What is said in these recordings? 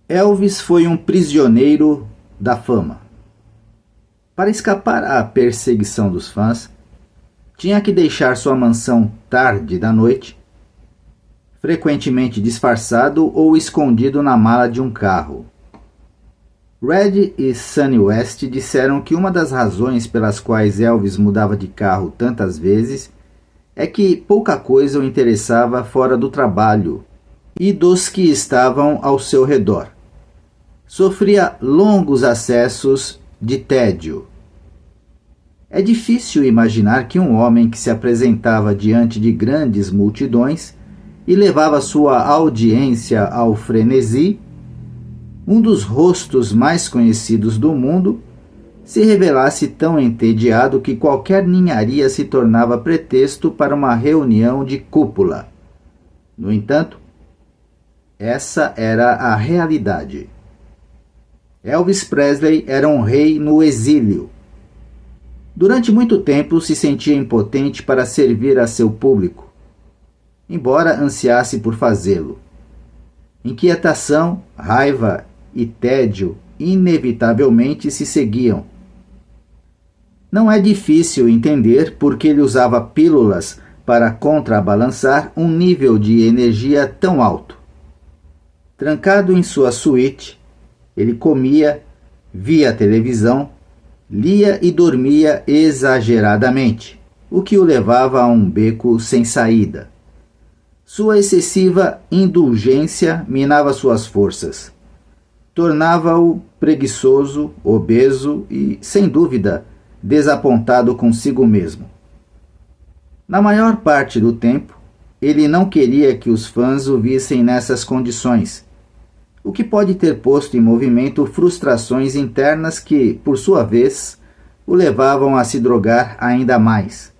Elvis foi um prisioneiro da fama. Para escapar à perseguição dos fãs, tinha que deixar sua mansão tarde da noite, frequentemente disfarçado ou escondido na mala de um carro. Red e Sunny West disseram que uma das razões pelas quais Elvis mudava de carro tantas vezes é que pouca coisa o interessava fora do trabalho e dos que estavam ao seu redor. Sofria longos acessos de tédio. É difícil imaginar que um homem que se apresentava diante de grandes multidões e levava sua audiência ao frenesi, um dos rostos mais conhecidos do mundo, se revelasse tão entediado que qualquer ninharia se tornava pretexto para uma reunião de cúpula. No entanto, essa era a realidade. Elvis Presley era um rei no exílio. Durante muito tempo se sentia impotente para servir a seu público, embora ansiasse por fazê-lo. Inquietação, raiva e tédio inevitavelmente se seguiam. Não é difícil entender por que ele usava pílulas para contrabalançar um nível de energia tão alto. Trancado em sua suíte, ele comia, via televisão, lia e dormia exageradamente, o que o levava a um beco sem saída. Sua excessiva indulgência minava suas forças. Tornava-o preguiçoso, obeso e, sem dúvida, desapontado consigo mesmo. Na maior parte do tempo, ele não queria que os fãs o vissem nessas condições, o que pode ter posto em movimento frustrações internas que, por sua vez, o levavam a se drogar ainda mais.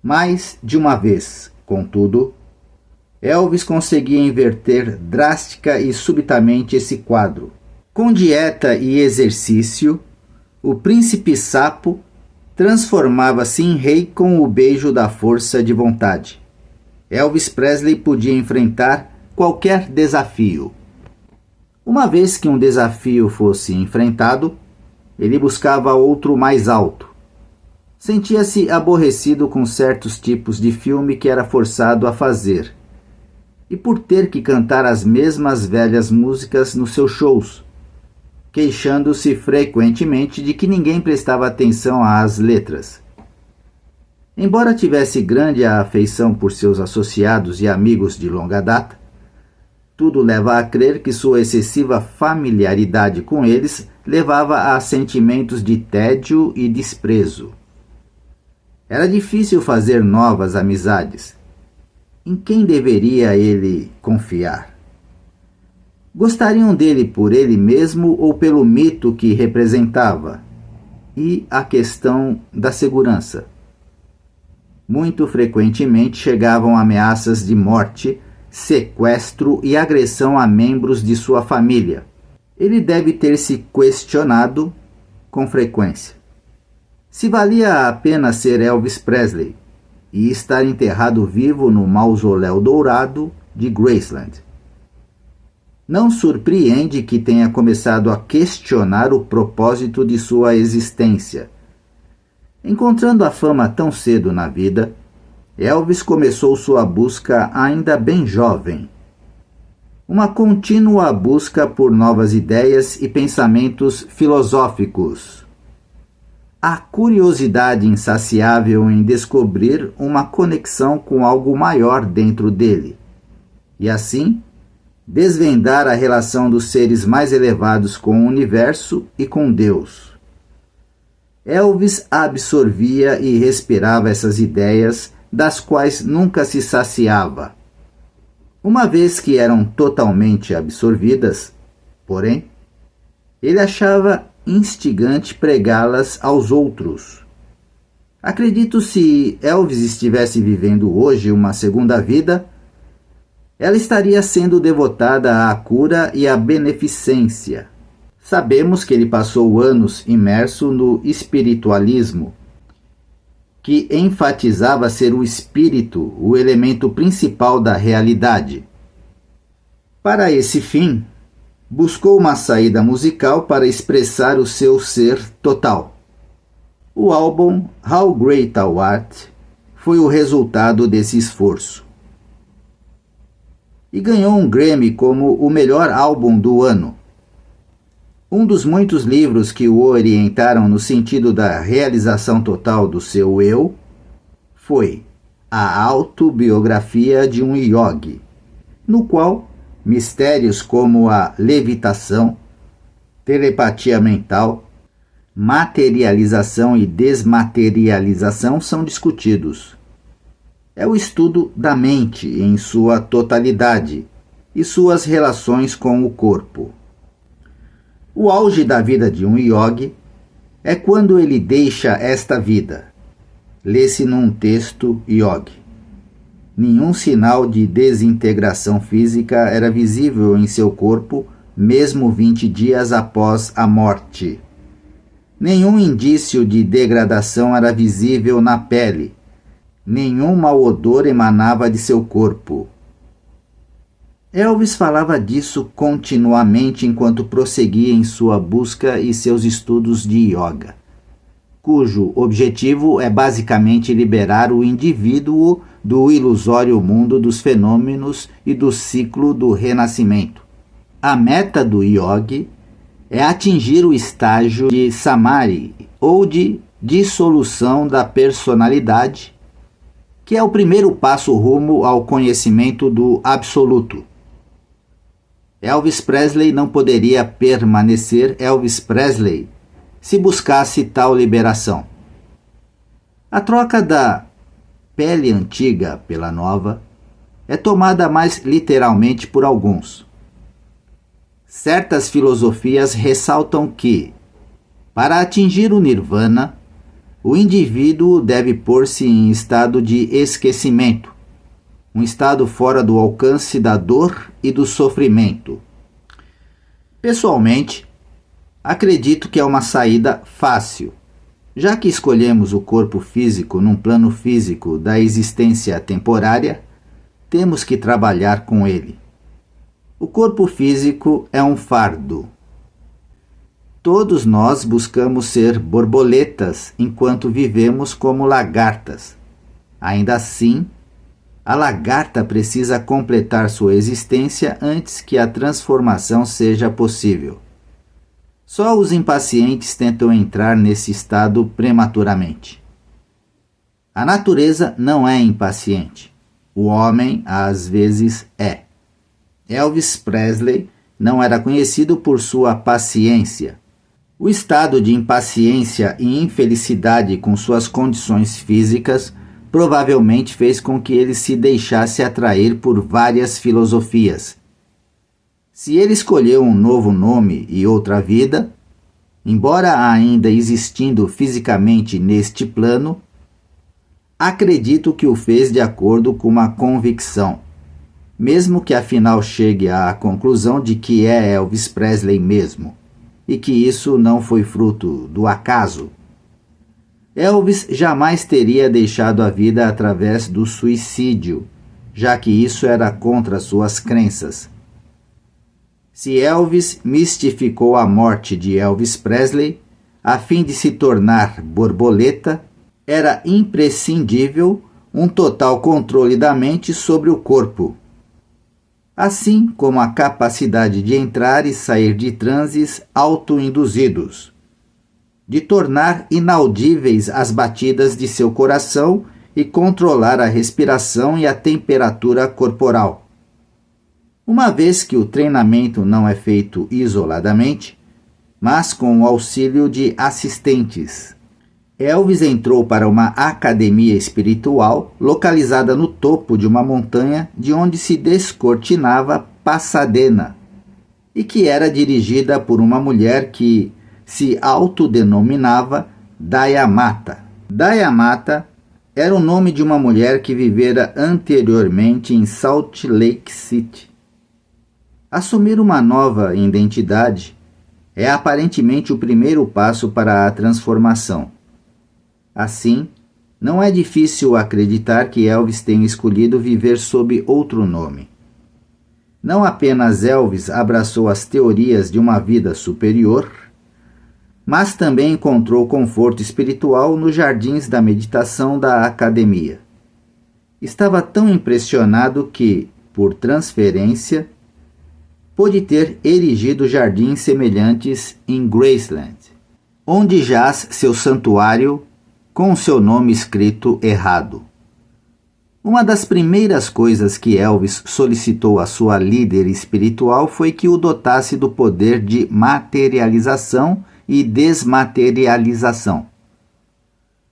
Mais de uma vez, contudo, Elvis conseguia inverter drástica e subitamente esse quadro. Com dieta e exercício, o príncipe sapo transformava-se em rei com o beijo da força de vontade. Elvis Presley podia enfrentar qualquer desafio. Uma vez que um desafio fosse enfrentado, ele buscava outro mais alto. Sentia-se aborrecido com certos tipos de filme que era forçado a fazer, e por ter que cantar as mesmas velhas músicas nos seus shows, queixando-se frequentemente de que ninguém prestava atenção às letras. Embora tivesse grande afeição por seus associados e amigos de longa data, tudo leva a crer que sua excessiva familiaridade com eles levava a sentimentos de tédio e desprezo. Era difícil fazer novas amizades. Em quem deveria ele confiar? Gostariam dele por ele mesmo ou pelo mito que representava? E a questão da segurança. Muito frequentemente chegavam ameaças de morte, sequestro e agressão a membros de sua família. Ele deve ter se questionado com frequência se valia a pena ser Elvis Presley e estar enterrado vivo no mausoléu dourado de Graceland. Não surpreende que tenha começado a questionar o propósito de sua existência. Encontrando a fama tão cedo na vida, Elvis começou sua busca ainda bem jovem. Uma contínua busca por novas ideias e pensamentos filosóficos. A curiosidade insaciável em descobrir uma conexão com algo maior dentro dele. E assim, desvendar a relação dos seres mais elevados com o universo e com Deus. Elvis absorvia e respirava essas ideias, das quais nunca se saciava. Uma vez que eram totalmente absorvidas, porém, ele achava instigante pregá-las aos outros. Acredito se Elvis estivesse vivendo hoje uma segunda vida, ela estaria sendo devotada à cura e à beneficência. Sabemos que ele passou anos imerso no espiritualismo, que enfatizava ser o espírito o elemento principal da realidade. Para esse fim, buscou uma saída musical para expressar o seu ser total. O álbum How Great Thou Art foi o resultado desse esforço. E ganhou um Grammy como o melhor álbum do ano. Um dos muitos livros que o orientaram no sentido da realização total do seu eu foi A Autobiografia de um Yogi, no qual mistérios como a levitação, telepatia mental, materialização e desmaterialização são discutidos. É o estudo da mente em sua totalidade e suas relações com o corpo. O auge da vida de um yogi é quando ele deixa esta vida. Lê-se num texto yogi. Nenhum sinal de desintegração física era visível em seu corpo, mesmo 20 dias após a morte. Nenhum indício de degradação era visível na pele. Nenhum mau odor emanava de seu corpo. Elvis falava disso continuamente enquanto prosseguia em sua busca e seus estudos de yoga, cujo objetivo é basicamente liberar o indivíduo do ilusório mundo dos fenômenos e do ciclo do renascimento. A meta do yogi é atingir o estágio de samadhi, ou de dissolução da personalidade, que é o primeiro passo rumo ao conhecimento do absoluto. Elvis Presley não poderia permanecer Elvis Presley se buscasse tal liberação. A troca da pele antiga pela nova é tomada mais literalmente por alguns. Certas filosofias ressaltam que, para atingir o nirvana, o indivíduo deve pôr-se em estado de esquecimento, um estado fora do alcance da dor e do sofrimento. Pessoalmente, acredito que é uma saída fácil, já que escolhemos o corpo físico num plano físico da existência temporária, temos que trabalhar com ele. O corpo físico é um fardo. Todos nós buscamos ser borboletas enquanto vivemos como lagartas. Ainda assim, a lagarta precisa completar sua existência antes que a transformação seja possível. Só os impacientes tentam entrar nesse estado prematuramente. A natureza não é impaciente. O homem, às vezes, é. Elvis Presley não era conhecido por sua paciência. O estado de impaciência e infelicidade com suas condições físicas provavelmente fez com que ele se deixasse atrair por várias filosofias. Se ele escolheu um novo nome e outra vida, embora ainda existindo fisicamente neste plano, acredito que o fez de acordo com uma convicção, mesmo que afinal chegue à conclusão de que é Elvis Presley mesmo, e que isso não foi fruto do acaso. Elvis jamais teria deixado a vida através do suicídio, já que isso era contra suas crenças. Se Elvis mistificou a morte de Elvis Presley, a fim de se tornar borboleta, era imprescindível um total controle da mente sobre o corpo, assim como a capacidade de entrar e sair de transes autoinduzidos, de tornar inaudíveis as batidas de seu coração e controlar a respiração e a temperatura corporal. Uma vez que o treinamento não é feito isoladamente, mas com o auxílio de assistentes. Elvis entrou para uma academia espiritual localizada no topo de uma montanha de onde se descortinava Pasadena, e que era dirigida por uma mulher que se autodenominava Dayamata. Dayamata era o nome de uma mulher que vivera anteriormente em Salt Lake City. Assumir uma nova identidade é aparentemente o primeiro passo para a transformação. Assim, não é difícil acreditar que Elvis tenha escolhido viver sob outro nome. Não apenas Elvis abraçou as teorias de uma vida superior, mas também encontrou conforto espiritual nos jardins da meditação da academia. Estava tão impressionado que, por transferência, pôde ter erigido jardins semelhantes em Graceland, onde jaz seu santuário com o seu nome escrito errado. Uma das primeiras coisas que Elvis solicitou à sua líder espiritual foi que o dotasse do poder de materialização e desmaterialização.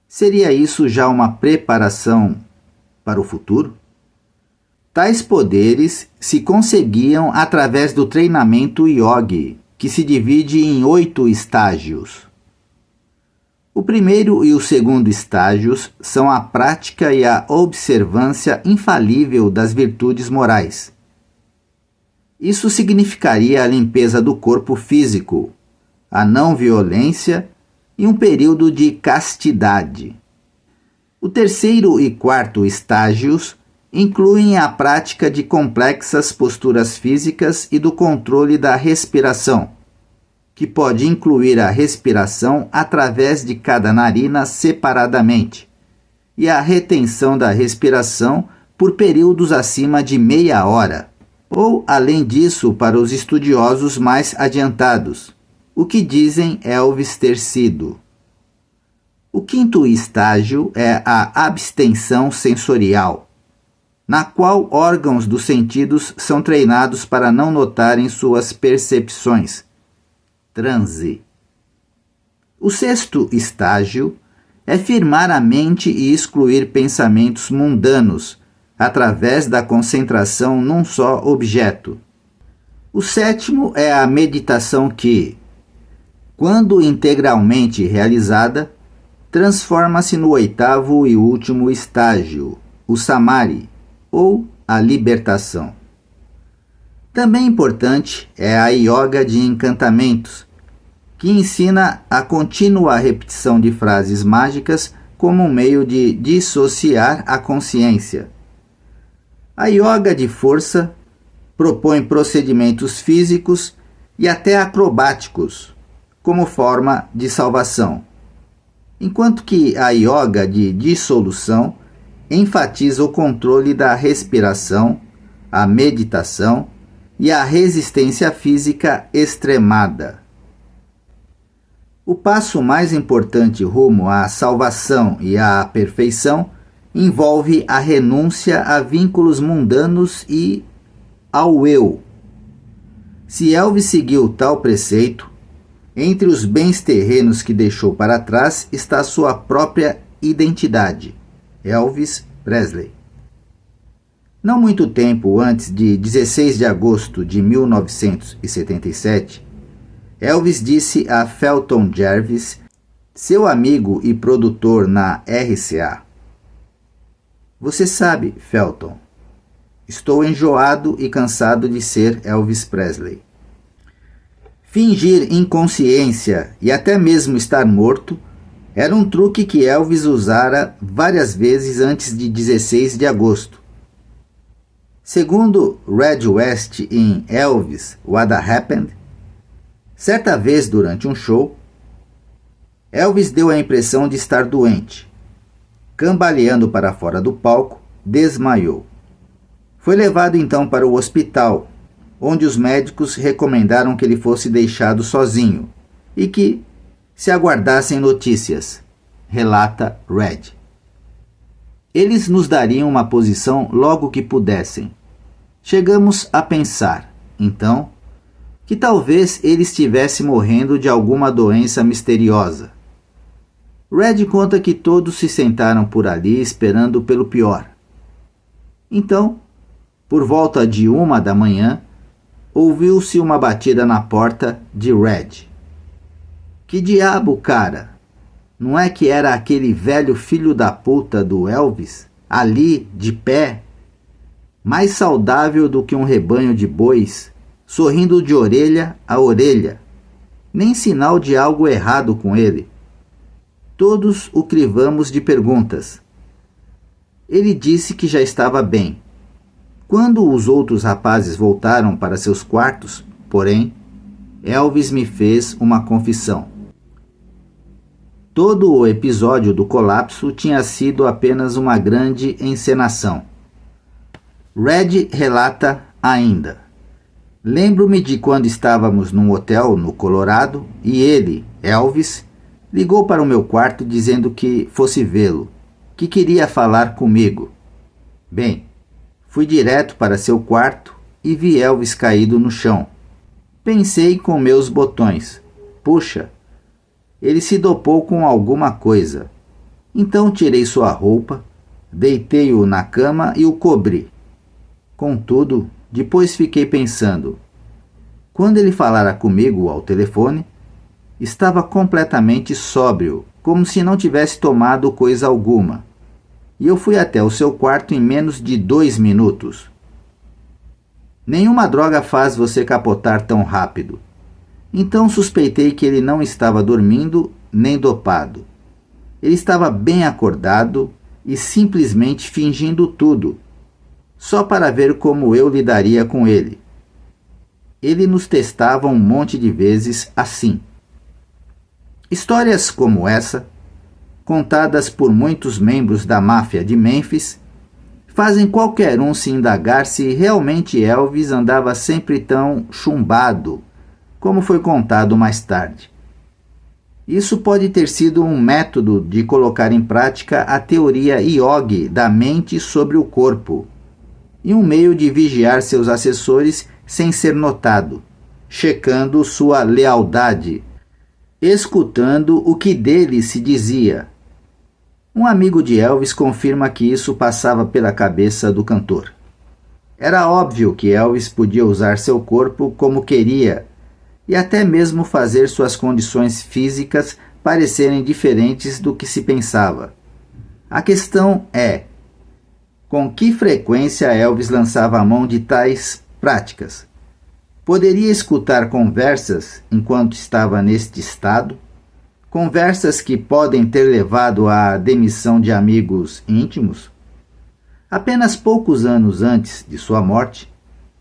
Seria isso já uma preparação para o futuro? Tais poderes se conseguiam através do treinamento yogi, que se divide em 8 estágios. O primeiro e o segundo estágios são a prática e a observância infalível das virtudes morais. Isso significaria a limpeza do corpo físico, a não violência e um período de castidade. O terceiro e quarto estágios incluem a prática de complexas posturas físicas e do controle da respiração, que pode incluir a respiração através de cada narina separadamente e a retenção da respiração por períodos acima de meia hora, ou, além disso, para os estudiosos mais adiantados, o que dizem Elvis ter sido. O quinto estágio é a abstenção sensorial, na qual órgãos dos sentidos são treinados para não notarem suas percepções. Transe. O sexto estágio é firmar a mente e excluir pensamentos mundanos através da concentração num só objeto. O sétimo é a meditação que, quando integralmente realizada, transforma-se no oitavo e último estágio, o samadhi, ou a libertação. Também importante é a yoga de encantamentos, que ensina a contínua repetição de frases mágicas como um meio de dissociar a consciência. A yoga de força propõe procedimentos físicos e até acrobáticos como forma de salvação, enquanto que a yoga de dissolução enfatiza o controle da respiração, a meditação e a resistência física extremada. O passo mais importante rumo à salvação e à perfeição envolve a renúncia a vínculos mundanos e ao eu. Se Elvis seguiu tal preceito, entre os bens terrenos que deixou para trás está sua própria identidade, Elvis Presley. Não muito tempo antes de 16 de agosto de 1977, Elvis disse a Felton Jervis, seu amigo e produtor na RCA: "Você sabe, Felton, estou enjoado e cansado de ser Elvis Presley. Fingir inconsciência e até mesmo estar morto era um truque que Elvis usara várias vezes antes de 16 de agosto. Segundo Red West em Elvis, What Happened, certa vez durante um show, Elvis deu a impressão de estar doente. Cambaleando para fora do palco, desmaiou. Foi levado então para o hospital, onde os médicos recomendaram que ele fosse deixado sozinho e que se aguardassem notícias, relata Red. Eles nos dariam uma posição logo que pudessem. Chegamos a pensar, então, que talvez ele estivesse morrendo de alguma doença misteriosa. Red conta que todos se sentaram por ali esperando pelo pior. Então, por volta de 1 da manhã, ouviu-se uma batida na porta de Red. Que diabo, cara? Não é que era aquele velho filho da puta do Elvis, ali, de pé, mais saudável do que um rebanho de bois, sorrindo de orelha a orelha, nem sinal de algo errado com ele. Todos o crivamos de perguntas. Ele disse que já estava bem. Quando os outros rapazes voltaram para seus quartos, porém, Elvis me fez uma confissão. Todo o episódio do colapso tinha sido apenas uma grande encenação. Red relata ainda: lembro-me de quando estávamos num hotel no Colorado e ele, Elvis, ligou para o meu quarto dizendo que fosse vê-lo, que queria falar comigo. Bem, fui direto para seu quarto e vi Elvis caído no chão. Pensei com meus botões: puxa, ele se dopou com alguma coisa. Então tirei sua roupa, deitei-o na cama e o cobri. Contudo, depois fiquei pensando: quando ele falara comigo ao telefone, estava completamente sóbrio, como se não tivesse tomado coisa alguma. E eu fui até o seu quarto em menos de 2 minutos. Nenhuma droga faz você capotar tão rápido. Então suspeitei que ele não estava dormindo nem dopado. Ele estava bem acordado e simplesmente fingindo tudo, só para ver como eu lidaria com ele. Ele nos testava um monte de vezes assim. Histórias como essa, contadas por muitos membros da máfia de Memphis, fazem qualquer um se indagar se realmente Elvis andava sempre tão chumbado, como foi contado mais tarde. Isso pode ter sido um método de colocar em prática a teoria Yogi da mente sobre o corpo, e um meio de vigiar seus assessores sem ser notado, checando sua lealdade, escutando o que dele se dizia. Um amigo de Elvis confirma que isso passava pela cabeça do cantor. Era óbvio que Elvis podia usar seu corpo como queria e até mesmo fazer suas condições físicas parecerem diferentes do que se pensava. A questão é: com que frequência Elvis lançava a mão de tais práticas? Poderia escutar conversas enquanto estava neste estado? Conversas que podem ter levado à demissão de amigos íntimos? Apenas poucos anos antes de sua morte,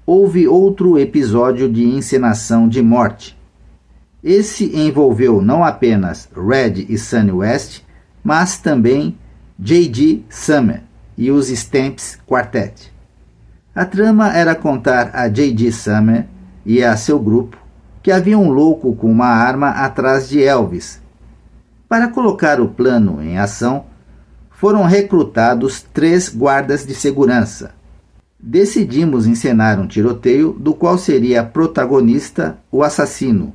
houve outro episódio de encenação de morte. Esse envolveu não apenas Red e Sonny West, mas também J.D. Summer e os Stamps Quartet. A trama era contar a J.D. Summer e a seu grupo que havia um louco com uma arma atrás de Elvis. Para colocar o plano em ação, foram recrutados 3 guardas de segurança. Decidimos encenar um tiroteio do qual seria protagonista o assassino.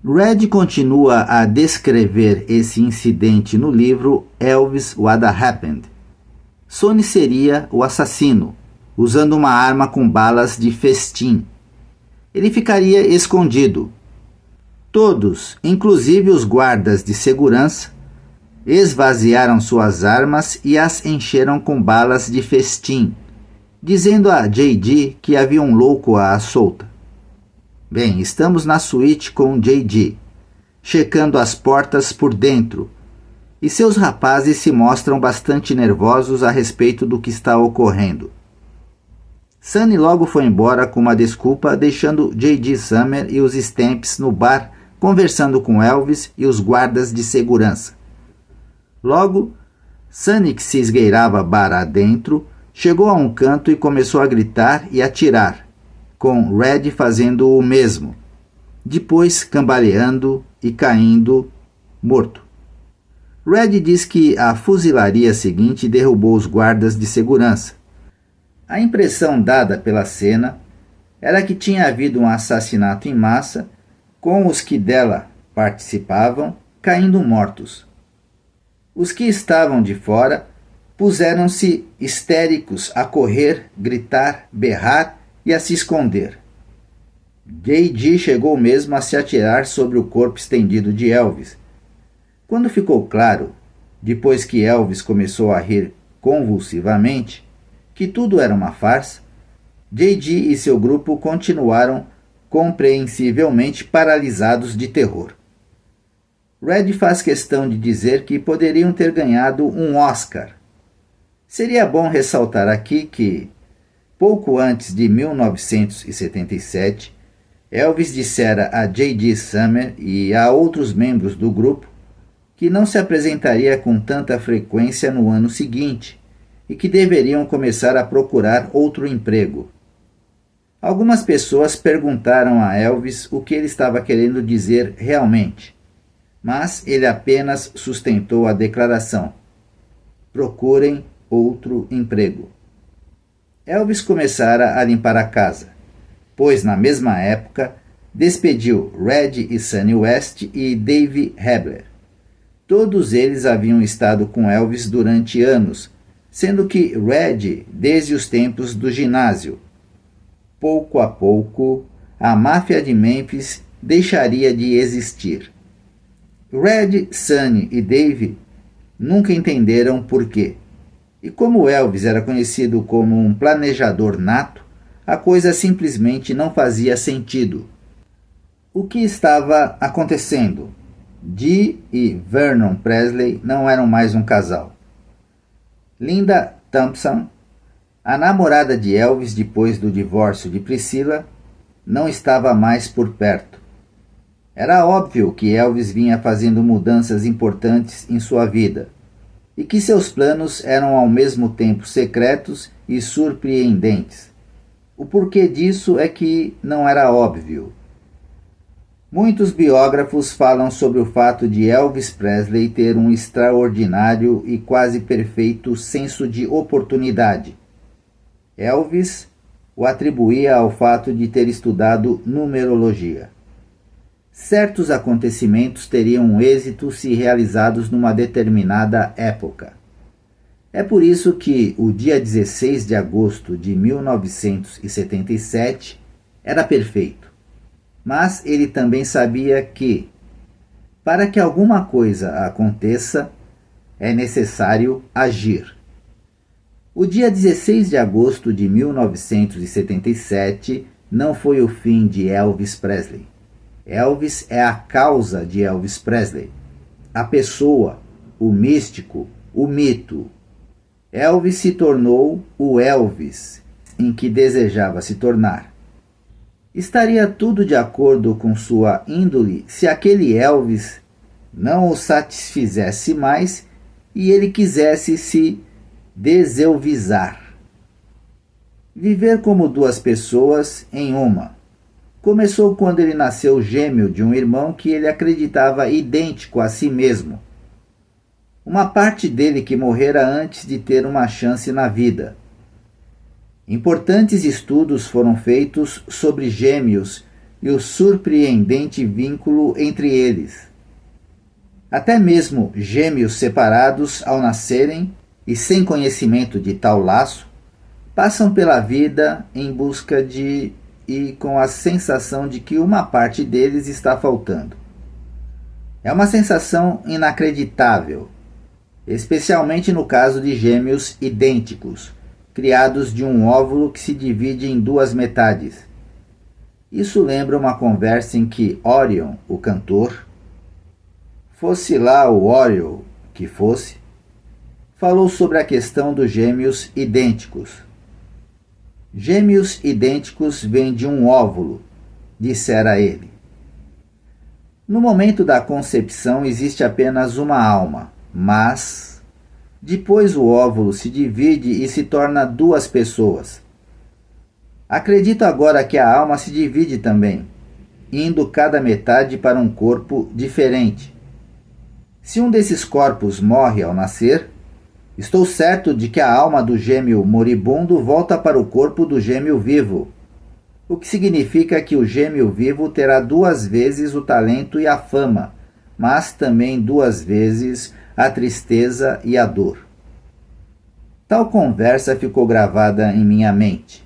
Red continua a descrever esse incidente no livro Elvis What Happened. Sonny seria o assassino, usando uma arma com balas de festim. Ele ficaria escondido. Todos, inclusive os guardas de segurança, esvaziaram suas armas e as encheram com balas de festim, dizendo a J.D. que havia um louco à solta. Bem, estamos na suíte com J.D., checando as portas por dentro, e seus rapazes se mostram bastante nervosos a respeito do que está ocorrendo. Sonny logo foi embora com uma desculpa, deixando J.D. Summer e os Stamps no bar conversando com Elvis e os guardas de segurança. Logo, Sonny, que se esgueirava bar adentro, chegou a um canto e começou a gritar e atirar, com Red fazendo o mesmo, depois cambaleando e caindo morto. Red diz que a fuzilaria seguinte derrubou os guardas de segurança. A impressão dada pela cena era que tinha havido um assassinato em massa, com os que dela participavam caindo mortos. Os que estavam de fora puseram-se histéricos a correr, gritar, berrar e a se esconder. J.D. chegou mesmo a se atirar sobre o corpo estendido de Elvis. Quando ficou claro, depois que Elvis começou a rir convulsivamente, que tudo era uma farsa, J.D. e seu grupo continuaram compreensivelmente paralisados de terror. Red faz questão de dizer que poderiam ter ganhado um Oscar. Seria bom ressaltar aqui que, Pouco antes de 1977, Elvis dissera a J.D. Summer e a outros membros do grupo que não se apresentaria com tanta frequência no ano seguinte e que deveriam começar a procurar outro emprego. Algumas pessoas perguntaram a Elvis o que ele estava querendo dizer realmente, mas ele apenas sustentou a declaração: procurem outro emprego. Elvis começara a limpar a casa, pois na mesma época despediu Red e Sonny West e Dave Hebler. Todos eles haviam estado com Elvis durante anos, sendo que Red desde os tempos do ginásio. Pouco a pouco, a máfia de Memphis deixaria de existir. Red, Sonny e Dave nunca entenderam por quê. E como Elvis era conhecido como um planejador nato, a coisa simplesmente não fazia sentido. O que estava acontecendo? Dee e Vernon Presley não eram mais um casal. Linda Thompson, a namorada de Elvis depois do divórcio de Priscilla, não estava mais por perto. Era óbvio que Elvis vinha fazendo mudanças importantes em sua vida e que seus planos eram ao mesmo tempo secretos e surpreendentes. O porquê disso é que não era óbvio. Muitos biógrafos falam sobre o fato de Elvis Presley ter um extraordinário e quase perfeito senso de oportunidade. Elvis o atribuía ao fato de ter estudado numerologia. Certos acontecimentos teriam êxito se realizados numa determinada época. É por isso que o dia 16 de agosto de 1977 era perfeito. Mas ele também sabia que, para que alguma coisa aconteça, é necessário agir. O dia 16 de agosto de 1977 não foi o fim de Elvis Presley. Elvis é a causa de Elvis Presley. A pessoa, o místico, o mito. Elvis se tornou o Elvis em que desejava se tornar. Estaria tudo de acordo com sua índole se aquele Elvis não o satisfizesse mais e ele quisesse se deselvisar. Viver como duas pessoas em uma. Começou quando ele nasceu gêmeo de um irmão que ele acreditava idêntico a si mesmo. Uma parte dele que morrera antes de ter uma chance na vida. Importantes estudos foram feitos sobre gêmeos e o surpreendente vínculo entre eles. Até mesmo gêmeos separados ao nascerem e sem conhecimento de tal laço, passam pela vida em busca de e com a sensação de que uma parte deles está faltando. É uma sensação inacreditável, especialmente no caso de gêmeos idênticos, criados de um óvulo que se divide em duas metades. Isso lembra uma conversa em que Orion, o cantor, fosse lá o Orion que fosse, falou sobre a questão dos gêmeos idênticos. Gêmeos idênticos vêm de um óvulo, dissera ele. No momento da concepção existe apenas uma alma, mas depois o óvulo se divide e se torna duas pessoas. Acredito agora que a alma se divide também, indo cada metade para um corpo diferente. Se um desses corpos morre ao nascer, estou certo de que a alma do gêmeo moribundo volta para o corpo do gêmeo vivo, o que significa que o gêmeo vivo terá duas vezes o talento e a fama, mas também duas vezes a tristeza e a dor. Tal conversa ficou gravada em minha mente,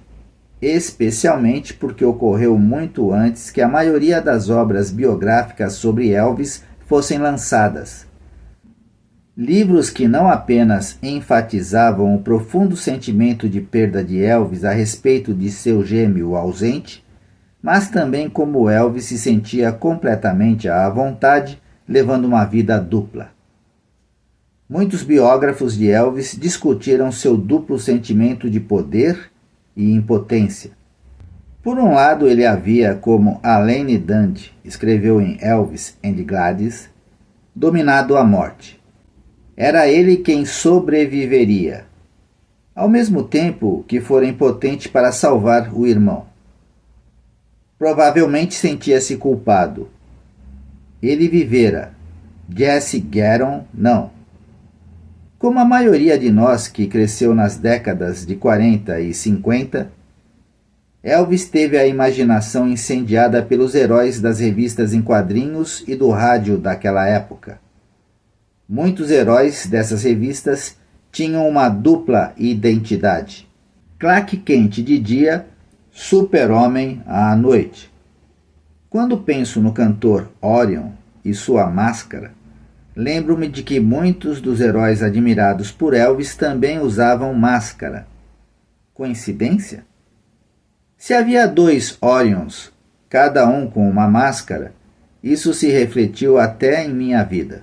especialmente porque ocorreu muito antes que a maioria das obras biográficas sobre Elvis fossem lançadas. Livros que não apenas enfatizavam o profundo sentimento de perda de Elvis a respeito de seu gêmeo ausente, mas também como Elvis se sentia completamente à vontade, levando uma vida dupla. Muitos biógrafos de Elvis discutiram seu duplo sentimento de poder e impotência. Por um lado, ele havia, como Alain Dundee escreveu em Elvis and Gladys, dominado a morte. Era ele quem sobreviveria, ao mesmo tempo que fora impotente para salvar o irmão. Provavelmente sentia-se culpado. Ele vivera, Jesse Garon não. Como a maioria de nós que cresceu nas décadas de 40 e 50, Elvis teve a imaginação incendiada pelos heróis das revistas em quadrinhos e do rádio daquela época. Muitos heróis dessas revistas tinham uma dupla identidade. Clark Kent de dia, Super-Homem à noite. Quando penso no cantor Orion e sua máscara, lembro-me de que muitos dos heróis admirados por Elvis também usavam máscara. Coincidência? Se havia 2 Orions, cada um com uma máscara, isso se refletiu até em minha vida.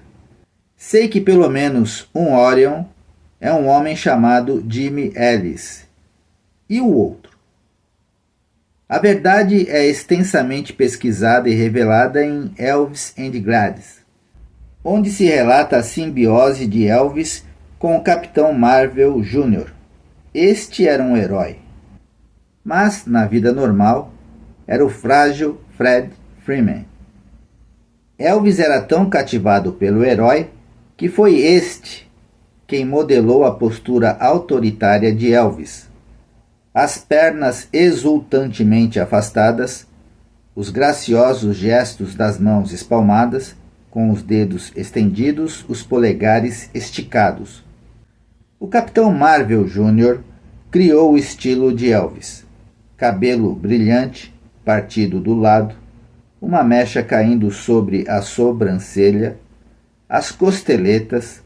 Sei que pelo menos um Orion é um homem chamado Jimmy Ellis. E o outro? A verdade é extensamente pesquisada e revelada em Elvis and Gladys, onde se relata a simbiose de Elvis com o Capitão Marvel Jr. Este era um herói. Mas, na vida normal, era o frágil Fred Freeman. Elvis era tão cativado pelo herói que foi este quem modelou a postura autoritária de Elvis. As pernas exultantemente afastadas, os graciosos gestos das mãos espalmadas, com os dedos estendidos, os polegares esticados. O Capitão Marvel Jr. criou o estilo de Elvis. Cabelo brilhante, partido do lado, uma mecha caindo sobre a sobrancelha, as costeletas,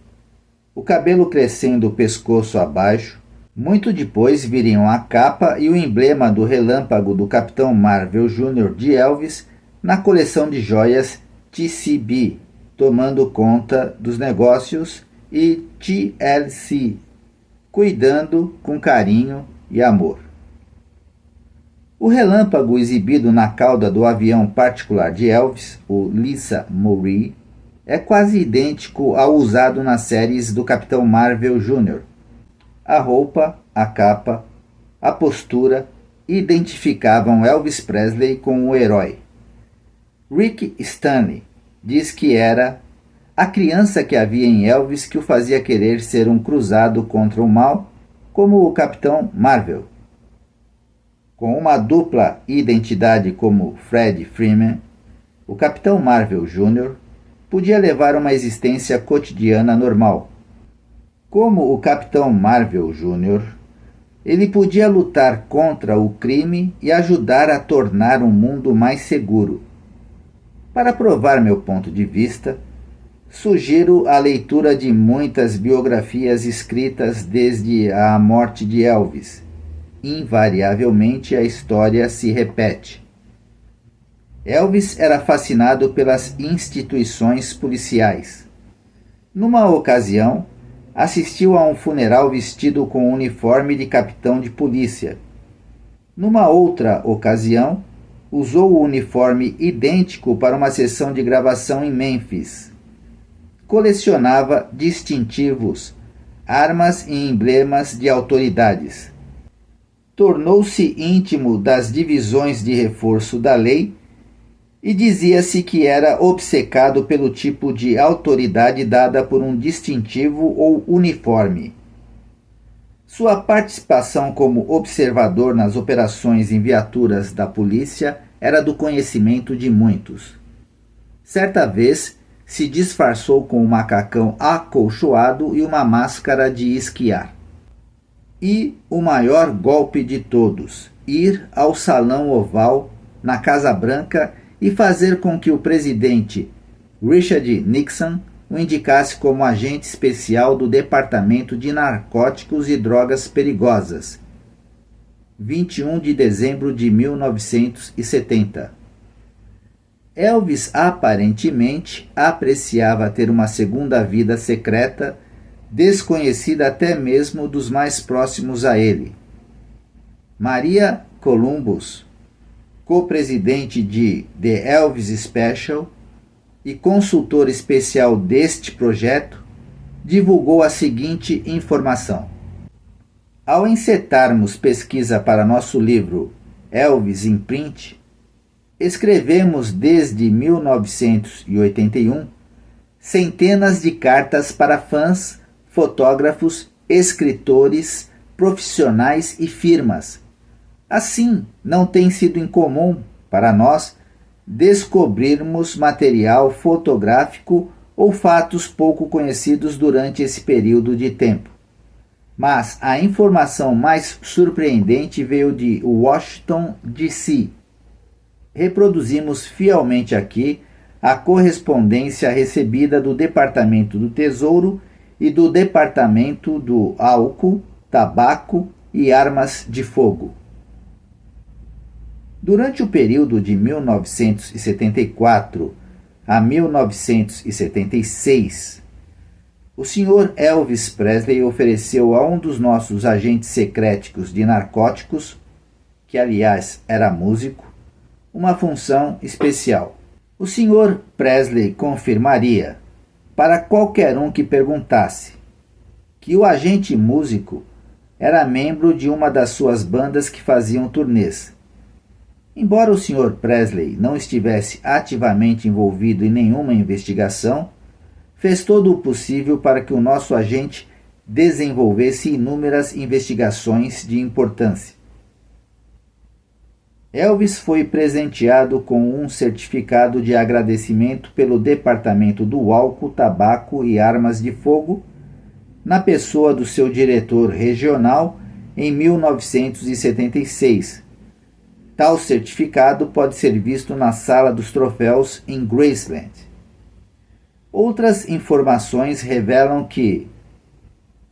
o cabelo crescendo o pescoço abaixo. Muito depois viriam a capa e o emblema do relâmpago do Capitão Marvel Jr. de Elvis na coleção de joias TCB, tomando conta dos negócios, e TLC, cuidando com carinho e amor. O relâmpago exibido na cauda do avião particular de Elvis, o Lisa Marie, é quase idêntico ao usado nas séries do Capitão Marvel Jr. A roupa, a capa, a postura identificavam Elvis Presley com o herói. Rick Stanley diz que era a criança que havia em Elvis que o fazia querer ser um cruzado contra o mal, como o Capitão Marvel. Com uma dupla identidade como Fred Freeman, o Capitão Marvel Jr. podia levar uma existência cotidiana normal. Como o Capitão Marvel Jr., ele podia lutar contra o crime e ajudar a tornar um mundo mais seguro. Para provar meu ponto de vista, sugiro a leitura de muitas biografias escritas desde a morte de Elvis. Invariavelmente a história se repete. Elvis era fascinado pelas instituições policiais. Numa ocasião, assistiu a um funeral vestido com o uniforme de capitão de polícia. Numa outra ocasião, usou o uniforme idêntico para uma sessão de gravação em Memphis. Colecionava distintivos, armas e emblemas de autoridades. Tornou-se íntimo das divisões de reforço da lei e dizia-se que era obcecado pelo tipo de autoridade dada por um distintivo ou uniforme. Sua participação como observador nas operações em viaturas da polícia era do conhecimento de muitos. Certa vez, se disfarçou com um macacão acolchoado e uma máscara de esquiar. E o maior golpe de todos, ir ao Salão Oval, na Casa Branca, e fazer com que o presidente Richard Nixon o indicasse como agente especial do Departamento de Narcóticos e Drogas Perigosas. 21 de dezembro de 1970. Elvis aparentemente apreciava ter uma segunda vida secreta, desconhecida até mesmo dos mais próximos a ele. Maria Columbus, co-presidente de The Elvis Special e consultor especial deste projeto, divulgou a seguinte informação. Ao encetarmos pesquisa para nosso livro Elvis in Print, escrevemos desde 1981 centenas de cartas para fãs, fotógrafos, escritores, profissionais e firmas. Assim, não tem sido incomum para nós descobrirmos material fotográfico ou fatos pouco conhecidos durante esse período de tempo. Mas a informação mais surpreendente veio de Washington, D.C. Reproduzimos fielmente aqui a correspondência recebida do Departamento do Tesouro e do Departamento do Álcool, Tabaco e Armas de Fogo. Durante o período de 1974 a 1976, o Sr. Elvis Presley ofereceu a um dos nossos agentes secretos de narcóticos, que aliás era músico, uma função especial. O Sr. Presley confirmaria, para qualquer um que perguntasse, que o agente músico era membro de uma das suas bandas que faziam turnês. Embora o Sr. Presley não estivesse ativamente envolvido em nenhuma investigação, fez todo o possível para que o nosso agente desenvolvesse inúmeras investigações de importância. Elvis foi presenteado com um certificado de agradecimento pelo Departamento do Álcool, Tabaco e Armas de Fogo, na pessoa do seu diretor regional, em 1976. Tal certificado pode ser visto na Sala dos Troféus em Graceland. Outras informações revelam que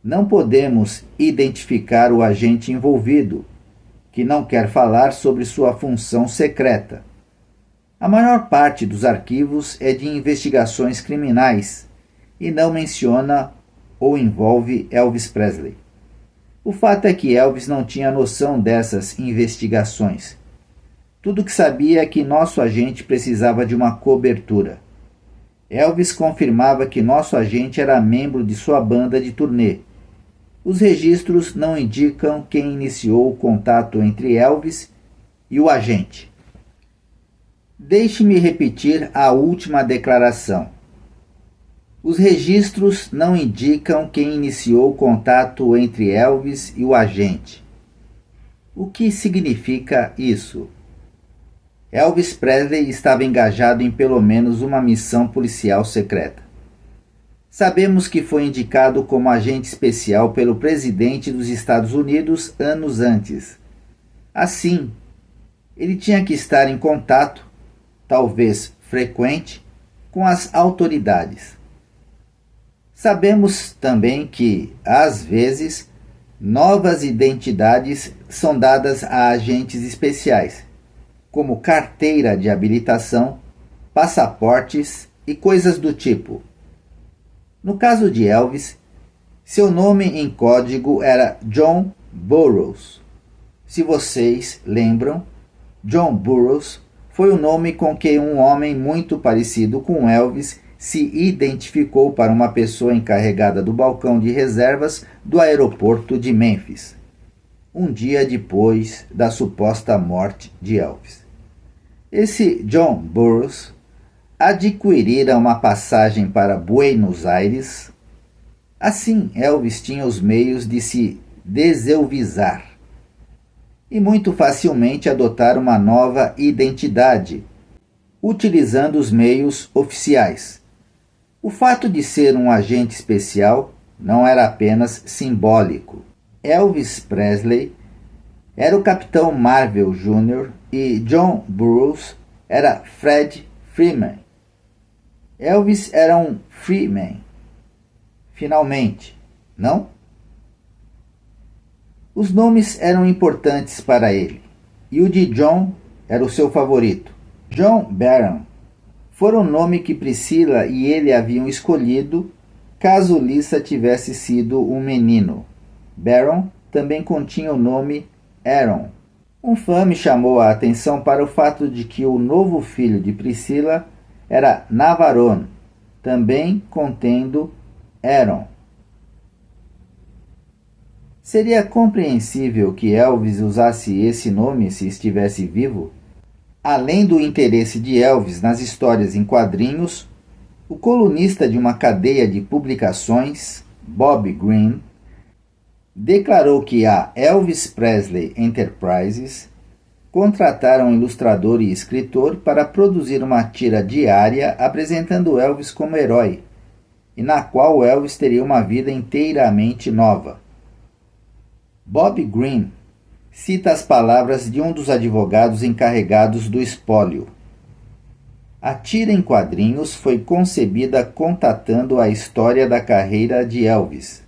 não podemos identificar o agente envolvido, que não quer falar sobre sua função secreta. A maior parte dos arquivos é de investigações criminais e não menciona ou envolve Elvis Presley. O fato é que Elvis não tinha noção dessas investigações. Tudo que sabia é que nosso agente precisava de uma cobertura. Elvis confirmava que nosso agente era membro de sua banda de turnê. Os registros não indicam quem iniciou o contato entre Elvis e o agente. Deixe-me repetir a última declaração. Os registros não indicam quem iniciou o contato entre Elvis e o agente. O que significa isso? Elvis Presley estava engajado em pelo menos uma missão policial secreta. Sabemos que foi indicado como agente especial pelo presidente dos Estados Unidos anos antes. Assim, ele tinha que estar em contato, talvez frequente, com as autoridades. Sabemos também que, às vezes, novas identidades são dadas a agentes especiais, como carteira de habilitação, passaportes e coisas do tipo. No caso de Elvis, seu nome em código era John Burroughs. Se vocês lembram, John Burroughs foi o nome com que um homem muito parecido com Elvis se identificou para uma pessoa encarregada do balcão de reservas do aeroporto de Memphis, um dia depois da suposta morte de Elvis. Esse John Burroughs adquirira uma passagem para Buenos Aires. Assim, Elvis tinha os meios de se deselvisar e muito facilmente adotar uma nova identidade, utilizando os meios oficiais. O fato de ser um agente especial não era apenas simbólico. Elvis Presley era o Capitão Marvel Jr. e John Burroughs era Fred Freeman. Elvis era um Freeman. Finalmente, não? Os nomes eram importantes para ele, e o de John era o seu favorito. John Barron fora o nome que Priscila e ele haviam escolhido caso Lisa tivesse sido um menino. Barron também continha o nome Aaron, Um fã me chamou a atenção para o fato de que o novo filho de Priscila era Navarone, também contendo Aaron. Seria compreensível que Elvis usasse esse nome se estivesse vivo? Além do interesse de Elvis nas histórias em quadrinhos, o colunista de uma cadeia de publicações, Bob Greene, declarou que a Elvis Presley Enterprises contrataram um ilustrador e escritor para produzir uma tira diária apresentando Elvis como herói, e na qual Elvis teria uma vida inteiramente nova. Bob Greene cita as palavras de um dos advogados encarregados do espólio. A tira em quadrinhos foi concebida contatando a história da carreira de Elvis,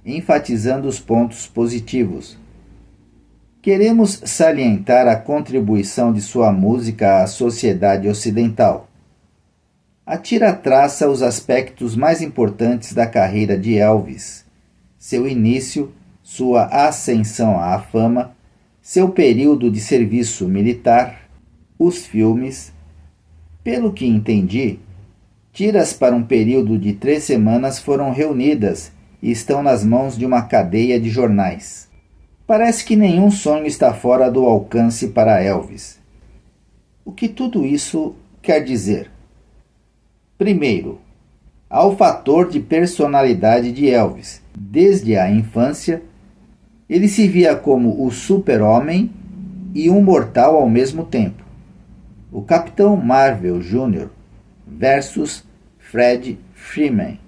enfatizando os pontos positivos. Queremos salientar a contribuição de sua música à sociedade ocidental. A tira traça os aspectos mais importantes da carreira de Elvis: seu início, sua ascensão à fama, seu período de serviço militar, os filmes. Pelo que entendi, tiras para um período de 3 semanas foram reunidas e estão nas mãos de uma cadeia de jornais. Parece que nenhum sonho está fora do alcance para Elvis. O que tudo isso quer dizer? Primeiro, há o fator de personalidade de Elvis. Desde a infância, ele se via como o super-homem e um mortal ao mesmo tempo. O Capitão Marvel Jr. versus Fred Freeman.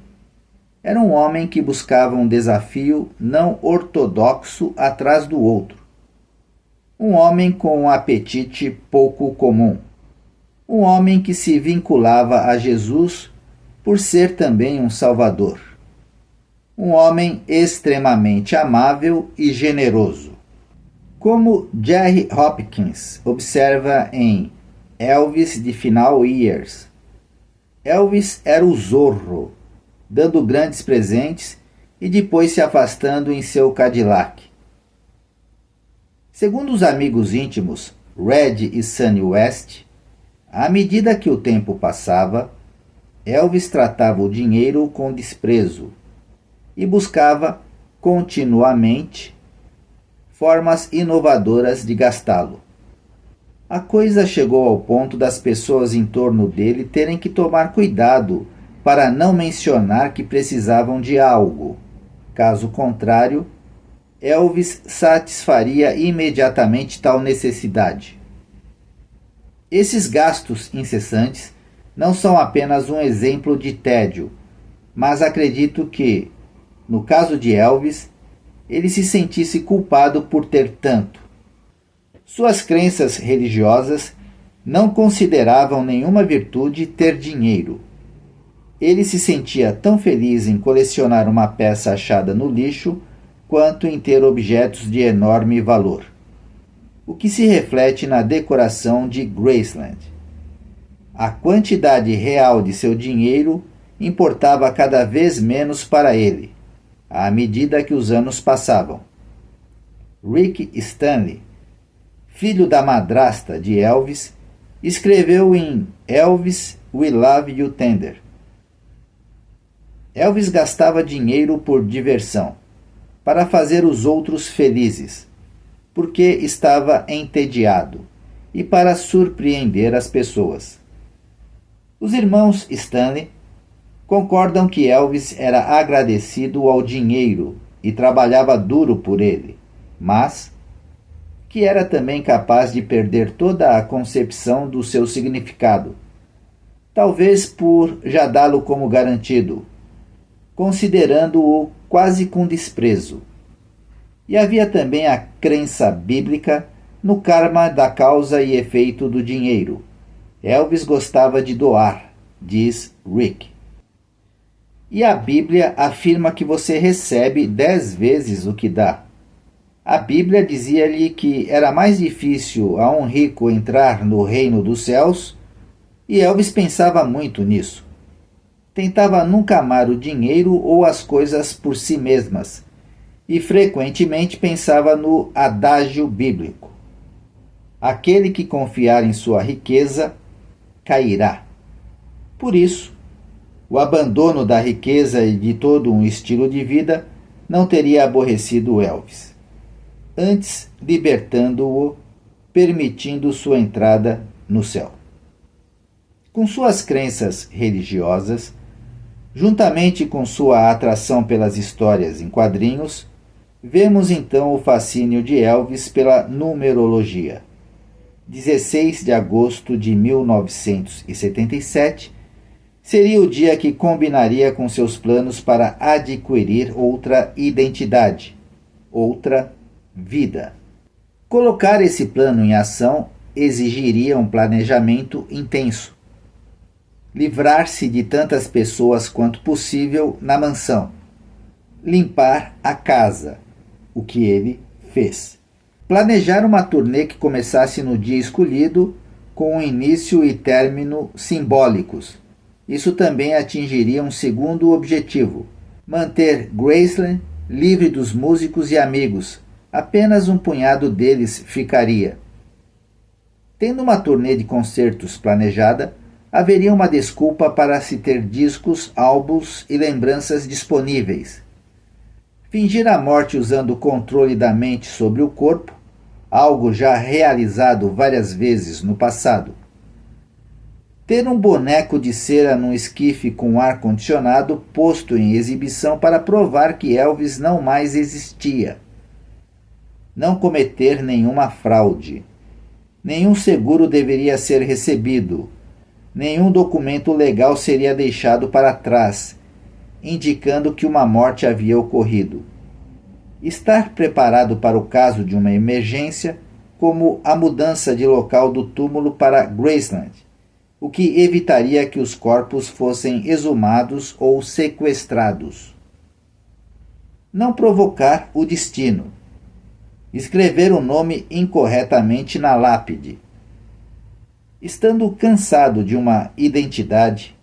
Era um homem que buscava um desafio não ortodoxo atrás do outro. Um homem com um apetite pouco comum. Um homem que se vinculava a Jesus por ser também um salvador. Um homem extremamente amável e generoso. Como Jerry Hopkins observa em Elvis de Final Years, Elvis era o Zorro, dando grandes presentes e depois se afastando em seu Cadillac. Segundo os amigos íntimos Red e Sunny West, à medida que o tempo passava, Elvis tratava o dinheiro com desprezo e buscava continuamente formas inovadoras de gastá-lo. A coisa chegou ao ponto das pessoas em torno dele terem que tomar cuidado para não mencionar que precisavam de algo. Caso contrário, Elvis satisfaria imediatamente tal necessidade. Esses gastos incessantes não são apenas um exemplo de tédio, mas acredito que, no caso de Elvis, ele se sentisse culpado por ter tanto. Suas crenças religiosas não consideravam nenhuma virtude ter dinheiro. Ele se sentia tão feliz em colecionar uma peça achada no lixo quanto em ter objetos de enorme valor, o que se reflete na decoração de Graceland. A quantidade real de seu dinheiro importava cada vez menos para ele, à medida que os anos passavam. Rick Stanley, filho da madrasta de Elvis, escreveu em Elvis We Love You Tender. Elvis gastava dinheiro por diversão, para fazer os outros felizes, porque estava entediado, e para surpreender as pessoas. Os irmãos Stanley concordam que Elvis era agradecido ao dinheiro e trabalhava duro por ele, mas que era também capaz de perder toda a concepção do seu significado, talvez por já dá-lo como garantido, considerando-o quase com desprezo. E havia também a crença bíblica no karma da causa e efeito do dinheiro. Elvis gostava de doar, diz Rick. E a Bíblia afirma que você recebe 10 vezes o que dá. A Bíblia dizia-lhe que era mais difícil a um rico entrar no reino dos céus, e Elvis pensava muito nisso. Tentava nunca amar o dinheiro ou as coisas por si mesmas, e frequentemente pensava no adágio bíblico: Aquele que confiar em sua riqueza cairá. Por isso, o abandono da riqueza e de todo um estilo de vida não teria aborrecido Elvis, antes libertando-o, permitindo sua entrada no céu. Com suas crenças religiosas, juntamente com sua atração pelas histórias em quadrinhos, vemos então o fascínio de Elvis pela numerologia. 16 de agosto de 1977 seria o dia que combinaria com seus planos para adquirir outra identidade, outra vida. Colocar esse plano em ação exigiria um planejamento intenso. Livrar-se de tantas pessoas quanto possível na mansão. Limpar a casa, o que ele fez. Planejar uma turnê que começasse no dia escolhido, com um início e término simbólicos. Isso também atingiria um segundo objetivo: manter Graceland livre dos músicos e amigos. Apenas um punhado deles ficaria. Tendo uma turnê de concertos planejada, haveria uma desculpa para se ter discos, álbuns e lembranças disponíveis. Fingir a morte usando o controle da mente sobre o corpo, algo já realizado várias vezes no passado. Ter um boneco de cera num esquife com ar-condicionado posto em exibição para provar que Elvis não mais existia. Não cometer nenhuma fraude. Nenhum seguro deveria ser recebido. Nenhum documento legal seria deixado para trás, indicando que uma morte havia ocorrido. Estar preparado para o caso de uma emergência, como a mudança de local do túmulo para Graceland, o que evitaria que os corpos fossem exumados ou sequestrados. Não provocar o destino. Escrever o nome incorretamente na lápide. Estando cansado de uma identidade,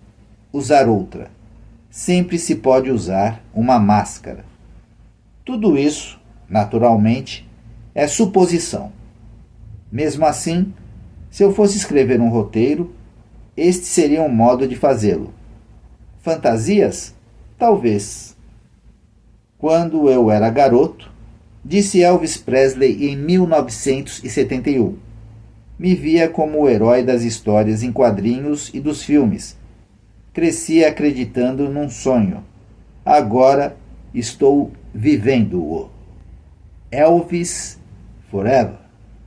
usar outra. Sempre se pode usar uma máscara. Tudo isso, naturalmente, é suposição. Mesmo assim, se eu fosse escrever um roteiro, este seria um modo de fazê-lo. Fantasias? Talvez. Quando eu era garoto, disse Elvis Presley em 1971, me via como o herói das histórias em quadrinhos e dos filmes. Cresci acreditando num sonho. Agora estou vivendo-o. Elvis Forever.